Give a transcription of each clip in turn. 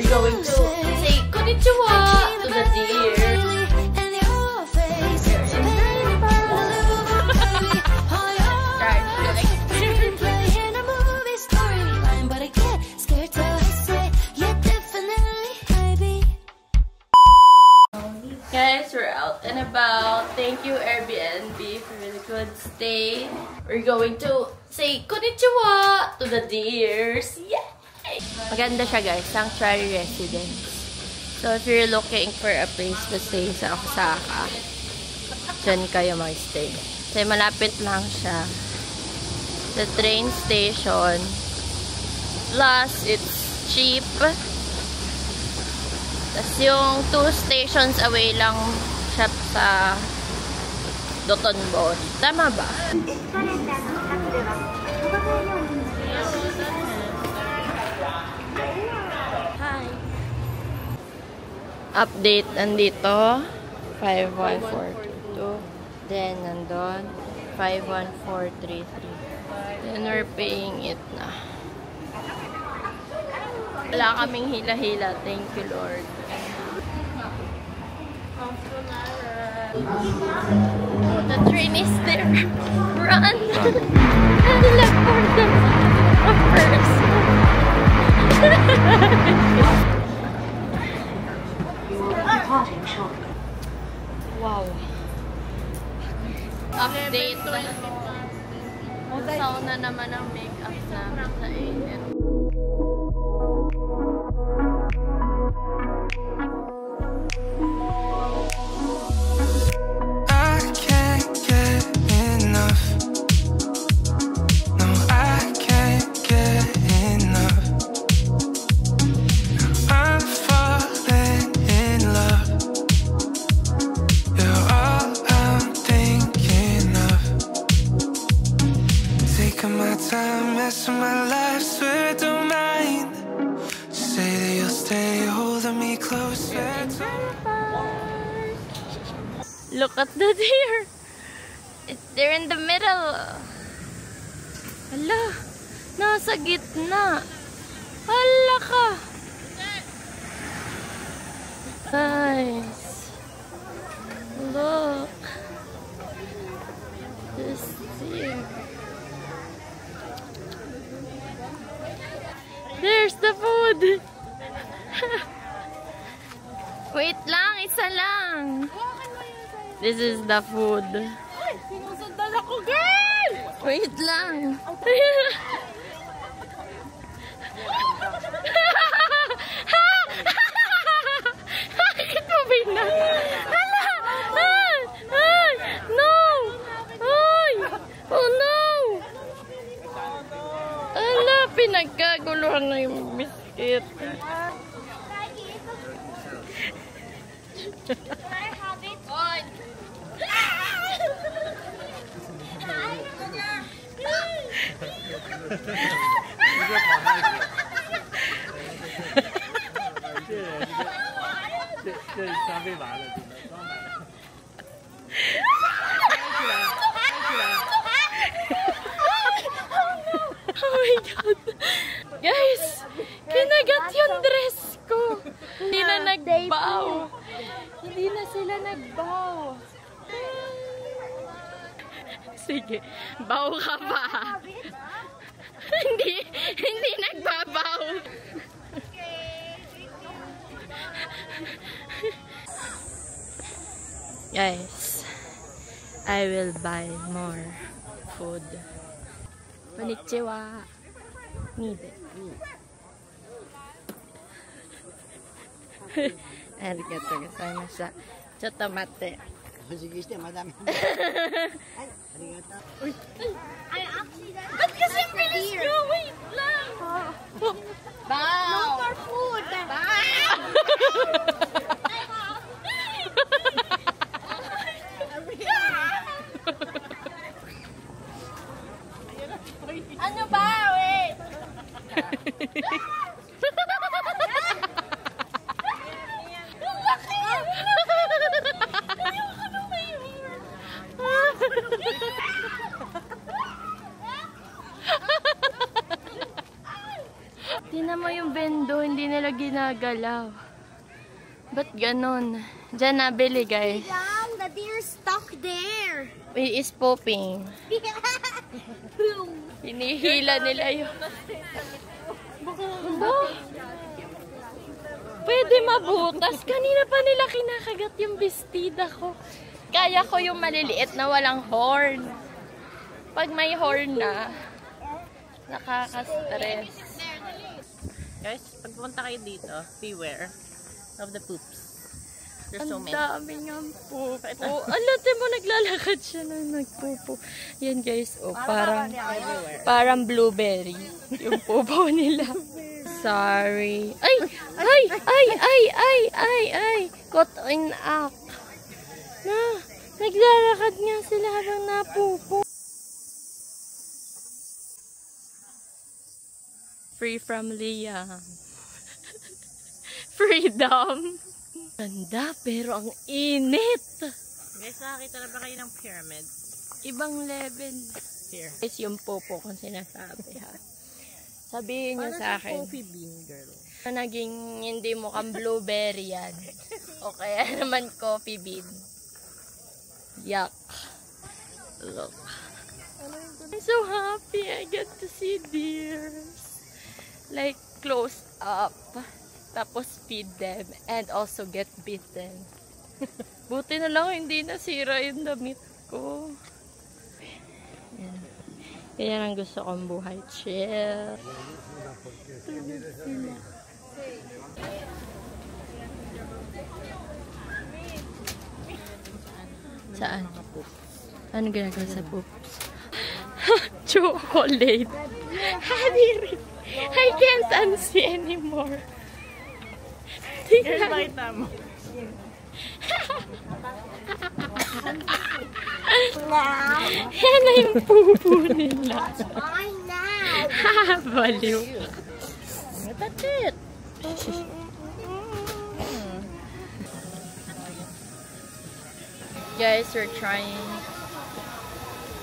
We're going to say konnichiwa to the deer. Guys, we're out and about. Thank you Airbnb for the good stay. We're going to say konnichiwa to the deers. Yay! Maganda siya guys, sanctuary residence. So if you're looking for a place to stay sa Osaka, dyan kayo mag-stay. Kasi malapit lang siya sa train station. Plus, it's cheap. Tapos yung 2 stations away lang siya sa Dotonbori. Tama ba? Hi! Update, nandito 51422. Then nandun 51433. Then we're paying it na. Wala kaming hila-hila. Thank you, Lord. Oh, the train is there. Run! And look for the person. Wow. Update. Sauna naman ang make-up namin sa init. Look at the deer. They're in the middle. Hala, nasa gitna. Hala ka. Guys, look. This deer. There's the food. Wait lang, isa lang. This is the food. Ay, sinusundan ako, girl! Wait lang. Bakit mo bina? Hala! No! Ay! Oh no! Hala, pinagkaguluhan na yung biscuit. Oh my God! Guys! Kinagat yung dress ko! Hindi na nagbaw! Hindi na sila nagbaw! Sige, baw ka pa! Hindi nagbabaw! Guys, I will buy more food. Konnichiwa. Nide. Arigatou gozaimasu. Chotto matte. Sige, madami. Arigatou. Uy. Ba't kasi bilis nyo? Wait lang. Bow. No more food. Bow. Ano ba? Wait! Laki! Ayoko na may hair! Tingnan mo yung bendo, hindi nila gumagalaw. Ba't ganon? Diyan nabili, guys. Young, the deer stuck there. It is pooping. Hinihila nila yun. Ba? Pwede mabutas. Kanina pa nila kinakagat yung bestida ko. Kaya ko yung maliliit na walang horn. Pag may horn na, nakaka-stress. Guys, pagpunta kayo dito, beware of the poops. There's so many. Ang dami nga pupo. Alate mo, naglalakad siya na nagpupo. Yan guys, oh, parang blueberry. Yung pupo nila. Sorry. Ay! Ay! Ay! Ay! Ay! Ay! Ay! Caught in act. Na, naglalakad nga sila habang napupo. Free from Liam. Freedom. Ganda, pero ang init. Guys, nakakita na ba kayo ng pyramid? Ibang level. Here. Is yung popo kung sinasabi, ha? Sabihin niyo sa akin. Coffee bean, girl. Naging hindi mo kang blueberry yan. O kaya naman coffee bean. Yuck. Look. I'm so happy I get to see deers. Like, close up. Tapos feed them. And also get bitten. Buti na lang hindi nasira yung damit ko. Yan. Yan ang gusto kong buhay. Chill. Tulog sila. Saan? Ano ginagawa sa poops? Chocolate. I can't unsee anymore. Here's my thumb. Yan na yung pupo nila. I know. Baliw. That's it. Guys, we're trying.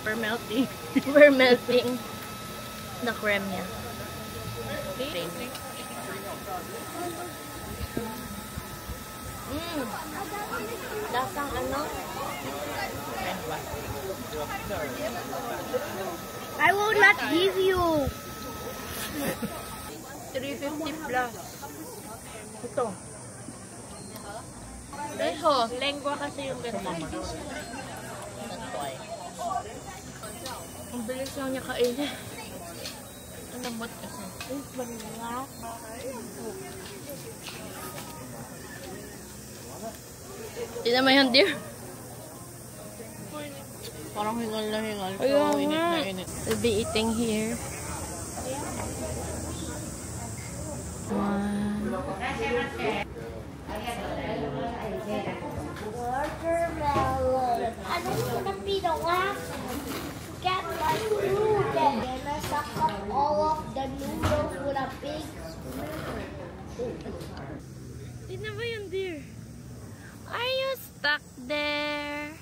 We're melting. We're melting the creme niya. Lasang ano? I will not give you. 350 plus. Ito. Eho. Lengua kasi yung ganda. That's why. Ang bilis lang niya kainin. Ang lambot kasi. Tignan mo yung deer. Parang hingal na hingal. Ayun So, init nga. na init. We'll be eating here. One. Watermelon. I don't want to be the last get my food. And I suck up all of the noodles with a big spoon. Tignan mo yung deer. Are you stuck there?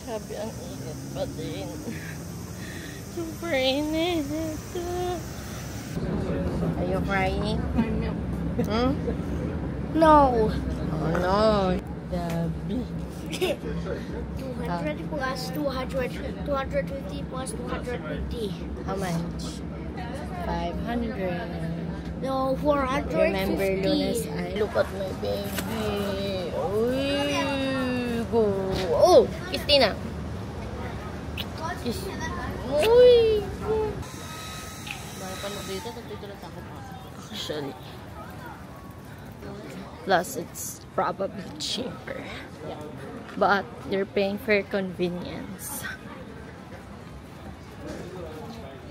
Sabi ang init pa din. Super init. Are you crying? Hmm? No. Oh no. Sabi. 200 plus 200. 250 plus 250. How much? 500. No, 450. Remember Luna's eye? Look at my baby. Uy, go. Oh, Christina. Kiss. Uy. Marapanood dito, dito lang ako pa. Actually. Plus, it's probably cheaper. But they're paying for convenience.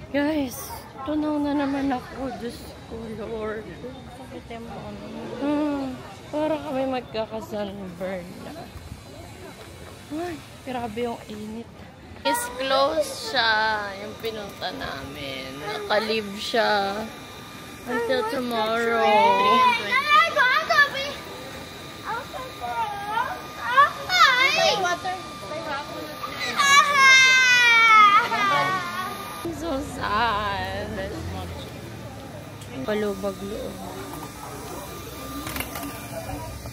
Guys, tunaw na naman ako. Diyos ko, Lord. Para kami magkaka-sunburn na. Ay, grabe yung init. Is close siya, yung pinunta namin. Naka-leave siya until tomorrow. So sad. palubag loob.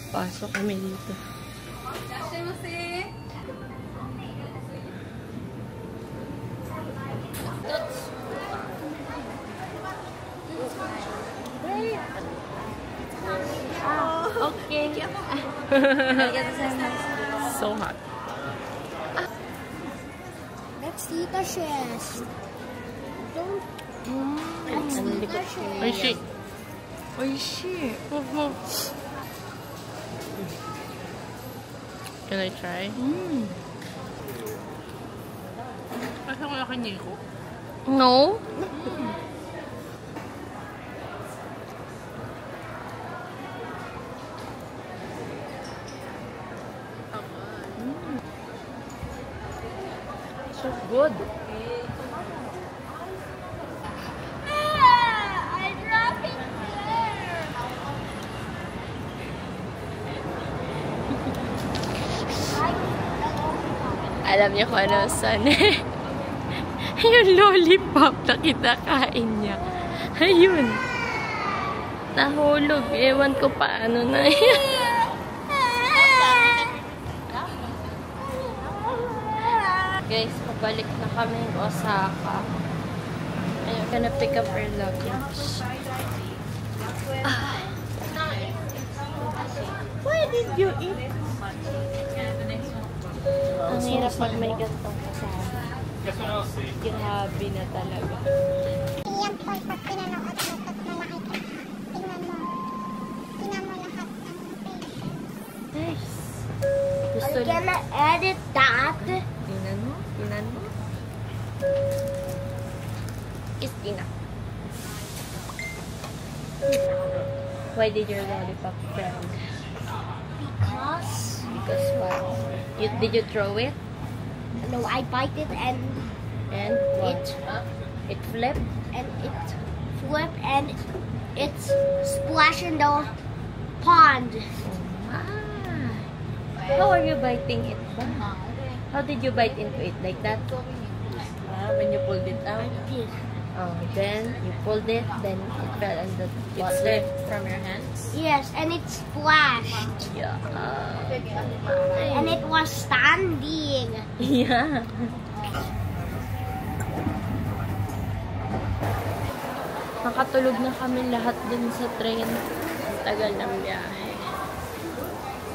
Pasok kami dito. Okay. So hot. Let's eat the chest. Don't. Let's eat the chest. Oishi. Oishi. Can I try? Kasi wala kanya ko. No. So good. I dropped it there. Alam niyo kung ano son. Yung lollipop na kinakain niya. Ayun. Nahulog. Ewan ko paano na yan. Guys, pabalik na kami ng Osaka. Ayun, gonna pick up our luggage. Why did you eat? Ang hirap pag may gantong kasama. Grabe na talaga. Yan po, pag pinanood mo, tapos malaki ka. Tingnan mo. Tingnan mo lahat ng page. Nice. Are Gusto you gonna edit that? Tingnan mo. Tingnan mo. Kiss Tina. Why did your lollipop break? Because what? Did you throw it? No, I bite it and And what? It flipped? it flipped and it splashed in the pond. Ah. How are you biting it? How did you bite into it? Like that? When you pulled it out, Then you pulled it, then it fell and it it slipped. slipped from your hands. Yes, and it splashed. Yeah. And it was standing. Yeah. Nakatulog na kami lahat dun sa train. Ang tagal ng biyahe.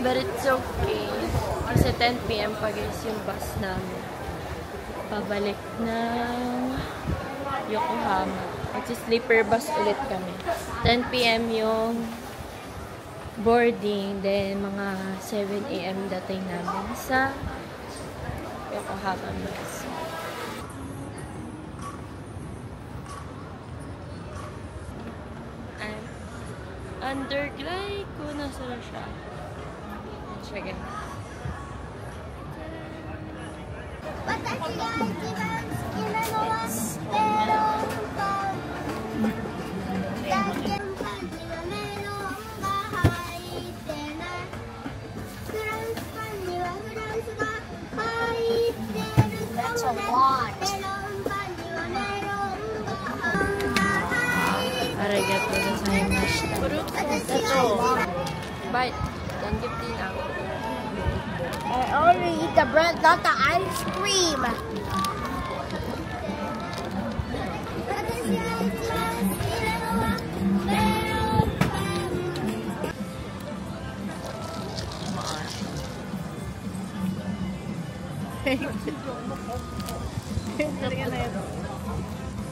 But it's okay. Kasi 10 PM pa guys yung bus namin. Pabalik ng Yokohama. At sleeper bus ulit kami. 10 PM yung boarding. Then mga 7 AM dating namin sa Yokohama bus. Underglide ko nasa na siya. Sige. That's a lot. Arigatou gozaimashita. That's a lot. Bite. Don't give Tina. I only eat the bread, not the ice cream.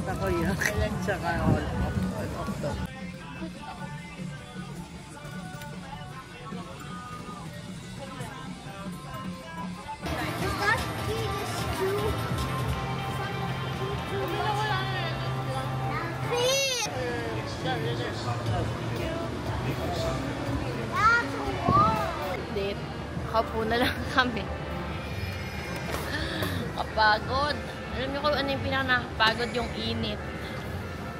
Takoyaki. Tsaka all of them. Date. Kaupo na lang kami. Kapagod. Alam niyo kung ano yung pinaka-nakapagod? Yung init.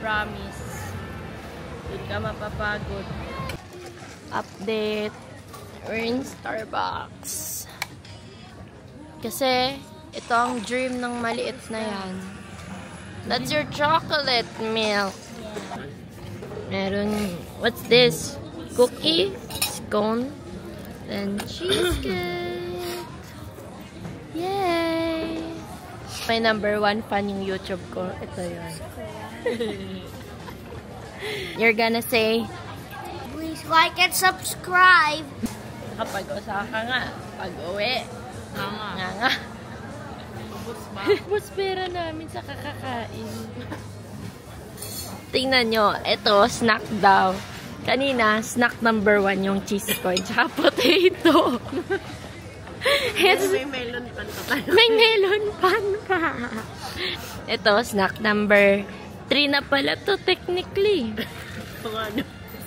Promise. Hindi ka mapapagod. Update. We're in Starbucks. Kasi, ito ang dream ng maliit na yan. That's your chocolate milk. Meron, what's this? Cookie, scone, and cheesecake. Yay! My number 1 fan yung YouTube ko. Ito yun. You're gonna say, Please like and subscribe. kapag Osaka nga, pag-uwi. Nga. Ubus pera namin sa kakakain. Tingnan nyo, ito, snack daw. Kanina, snack number 1 yung cheese coin, tsaka potato. May melon pan pa tayo. May melon pan pa. Ito, snack number 3 na pala to technically.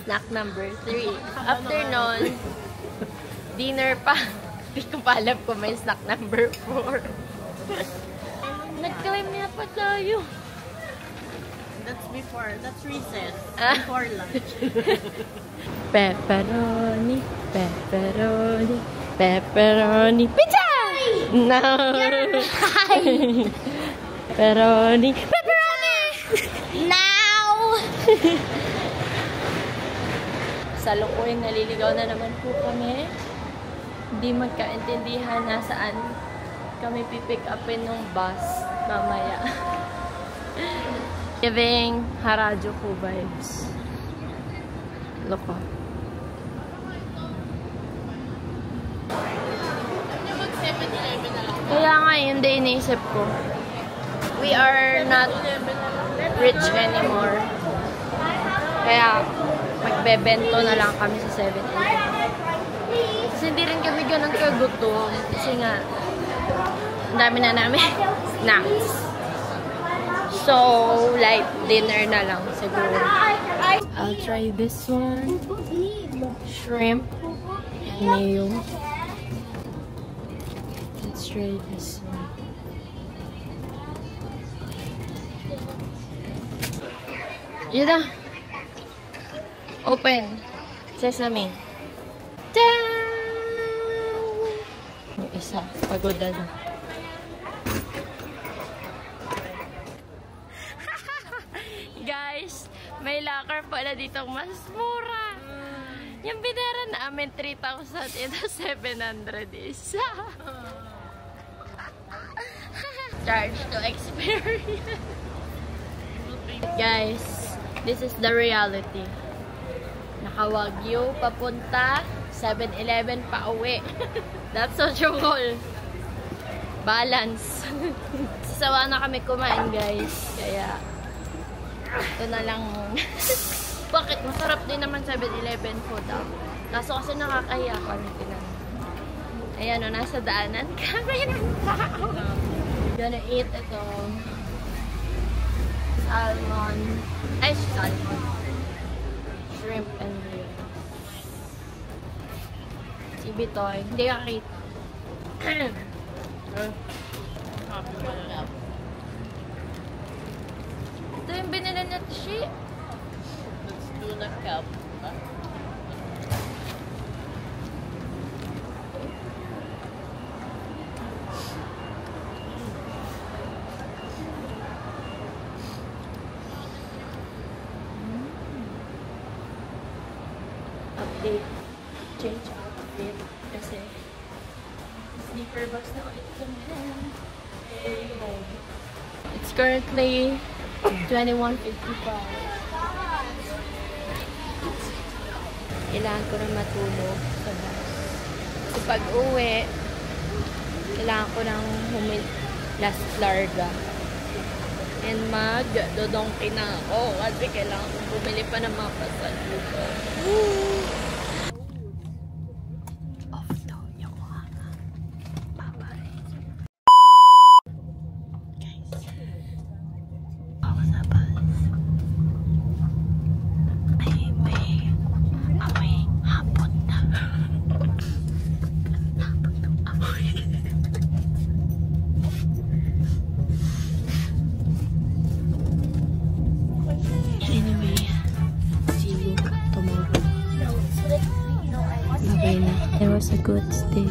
Snack number 3. After nun, dinner pa. Hindi ko pa alam kung may snack number 4. Nag-climb na pa tayo. That's before. That's recess. Ah. Before lunch. Pepperoni, pepperoni, pepperoni, pizza! No! Pepperoni, pepperoni! Now! Sa lukuin, naliligaw na naman po kami. Hindi magkaintindihan na saan kami pipick upin ng bus mamaya. Giving Harajuku vibes. Loko. Kaya nga, yun din iniisip ko. We are not rich anymore. Kaya, magbebento na lang kami sa 7-Eleven. Kasi hindi rin kami ganun kagutom. Kasi nga, ang dami na namin snacks. So, light dinner na lang siguro. I'll try this one. Shrimp. Mayo. Let's try this one. Yun na. Open. Sesame. Down! Yung isa. Pagod na. Guys, may locker pala dito mas mura. Yung binera namin 3,000 ito 700 isa. Charge to experience. Guys, this is the reality. Naka-Wagyu papunta, 7-Eleven pa uwi. That's so cool. Balance. Sasawa na kami kumain, guys. Kaya ito na lang. Bakit? Masarap din naman 7-Eleven food ah. Kaso kasi nakakahiya kami tinan. Ayan o, nasa daanan kami ng tao. Gonna eat ito. Salmon. Ay, salmon. Shrimp and real. Si Bitoy. Hindi kakita. Ito yung binila niya, Tishi. Let's do the cup. Update. Change outfit. Kasi sleeper box na ulit kami. It's currently 21:55. Kailangan ko na matulog sa bus. So pag uwi, kailangan ko nang last larga. And mag-dodongki na ako kasi kailangan ko bumili pa ng mga pasalito. Off to Yokohama. Bye-bye. Guys, ako sa bus. Ay, may amoy hapon na. Hapon na amoy. Anyway, see you tomorrow. Bye-bye na. It was a good stay.